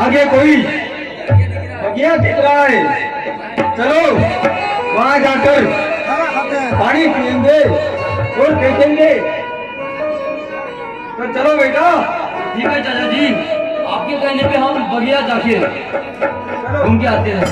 आगे कोई बगिया दिख रहा है, चलो वहां जाकर पानी पिएंगे और देखेंगे। तो चलो बेटा। ठीक है चाचा जी, आपके कहने पे हम बगिया जाके घूम के आते हैं।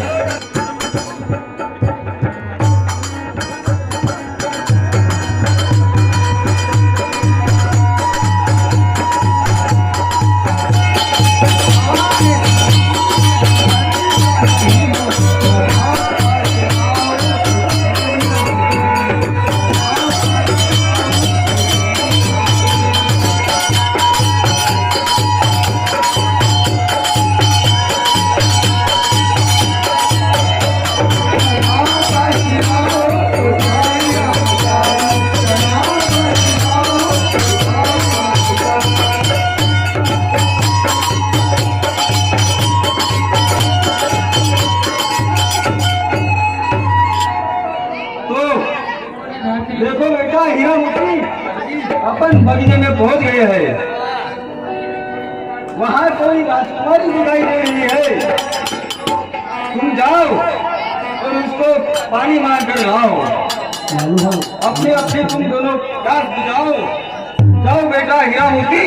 देखो बेटा, हीरा मोती अपन बगीचे में पहुंच गए हैं। वहां कोई राजकुमारी दिखाई दे रही है। तुम जाओ और उसको पानी मार कर लाओ। अपने अपने तुम दोनों प्यास बुझाओ। जाओ बेटा हीरा मोती,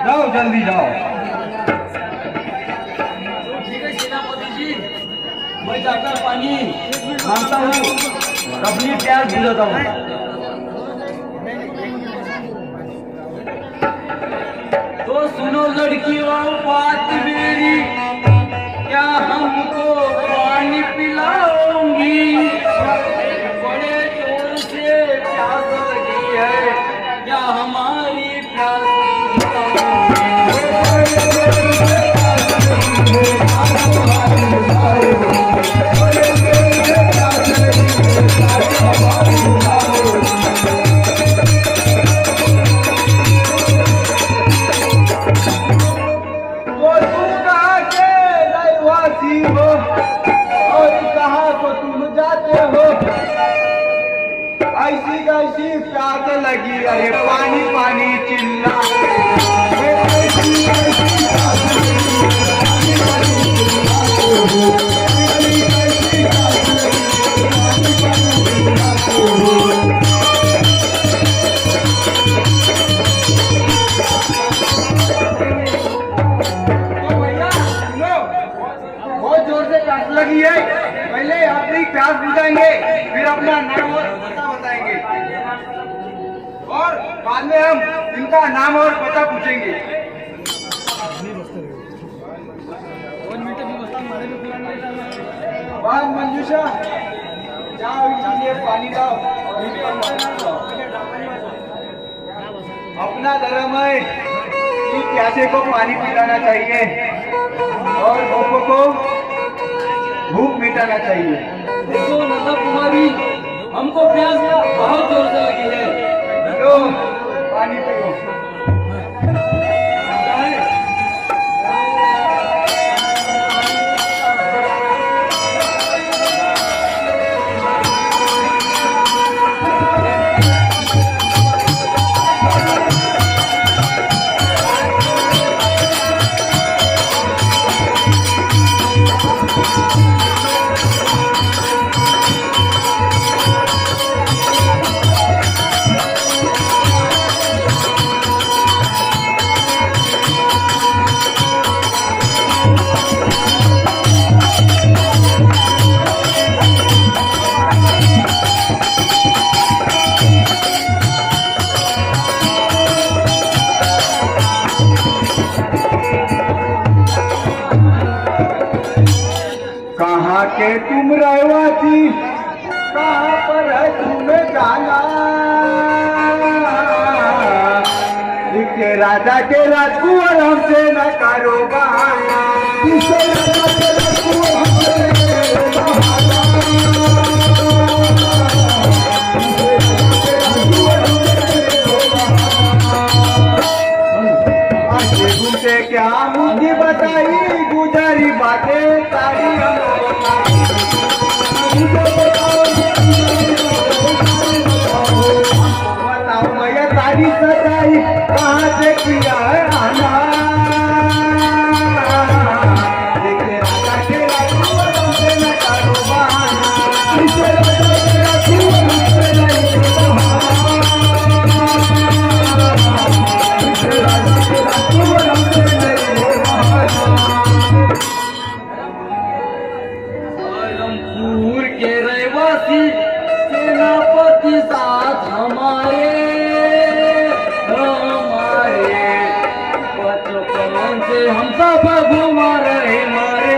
जाओ जल्दी जाओ। ठीक है सेनापति जी, मैं जाकर पानी मांगता हूँ, अपनी प्यास बुझाता हूँ। तो सुनो लड़कियों बात मेरी, क्या हमको पानी पिलाओगी? बड़े जोर से प्यास लगी है, क्या हमारी प्यास बुझाओगी? लगी, अरे पानी पानी चिल्ला लगी है। पहले अपनी प्यास बुझाएंगे, फिर अपना नाम और पता बताएंगे और बाद में हम इनका नाम और पता पूछेंगे। वाह मंजूषा, जाओ इसलिए पानी लाओ। अपना धर्म है कि प्यासे को पानी पिलाना चाहिए और भूखों को भूख मिटाना चाहिए। देखो नंदा कुमारी, हमको प्यास बहुत जोर से लगी है। लो पानी पियो। कहाँ के तुम रहवासी, कहाँ पर है तुम्हें जाना, इसके राजा के राजकुमार हमसे न करो बहाना, इसके राजा के राजकुमार हमसे न करो बहाना। आगे घूमते क्या मुझे बताई गुजारी बातें सारी बताओ भैया सारी सच्चाई कहाँ से किया है आना, देखे राजा के राजकुमार हमसे न करो बहाना, इसे राजा के राजकुमार हमसे नहीं करो बहाना, इसे राजा के राजकुमार हमसे नहीं करो बहाना। रामपुर के रहवासी सेनापति साथ हमारे बचपन से हम सब घुमा रहे मारे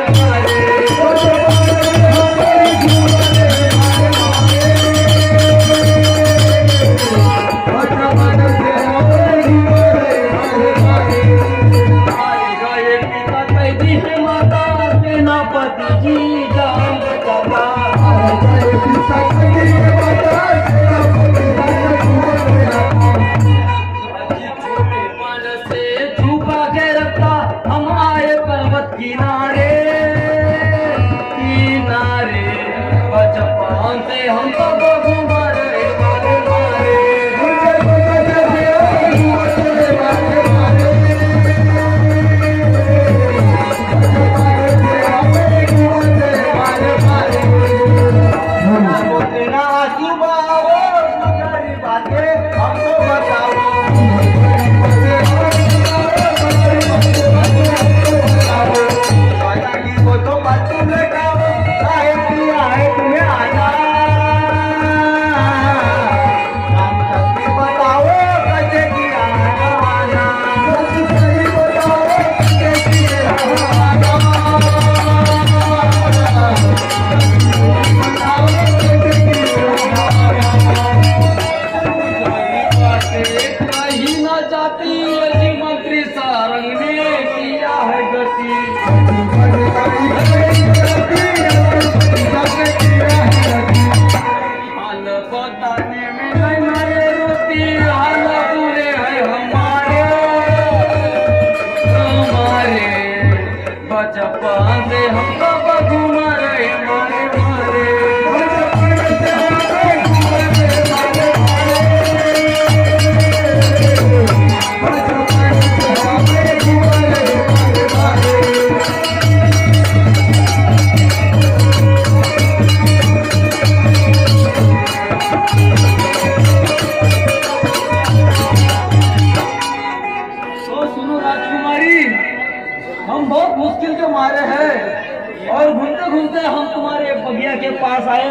माता सेनापति जी जान बचाता से छुपा के रखता हम आए पर्वत किनारे किनारे, बचपन से हम सब घुमा रहे मारे मारे। पास आए।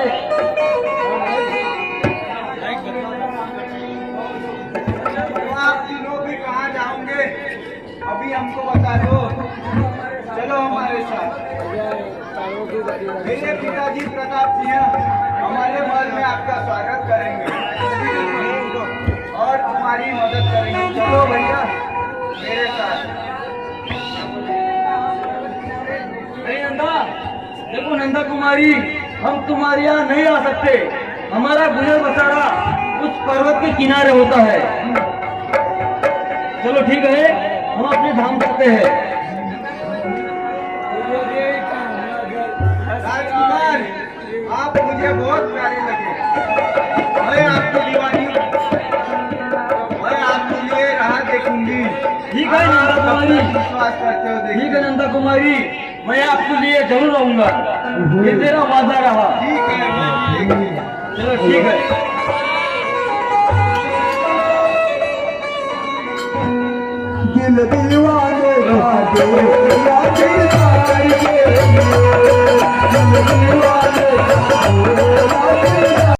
तो आप तीनों भी कहाँ जाओगे? अभी हमको बता दो। चलो हमारे साथ। मेरे पिताजी प्रताप सिंह हमारे महल में आपका स्वागत करेंगे और तुम्हारी मदद करेंगे। चलो भैया मेरे साथ। अरे नंदा, देखो नंदा कुमारी, हम तुम्हारे यहाँ नहीं आ सकते। हमारा गुजर बसारा उस पर्वत के किनारे होता है। चलो ठीक है, हम अपने धाम करते हैं। राजकुमार, आप मुझे बहुत प्यारे लगे। मैं आपकी दीवानी हूँ। मैं आपके लिए राह देखूंगी। ठीक है नंदा कुमारी, विश्वास करते हो ठीक देखिए। है नंदा कुमारी, मैं आपके लिए जरूर आऊंगा। ये तेरा वादा रहा। ठीक है मैं देखूंगी। चलो ठीक है। दिल दीवाने का दिल दीवाने का दिल दीवाने का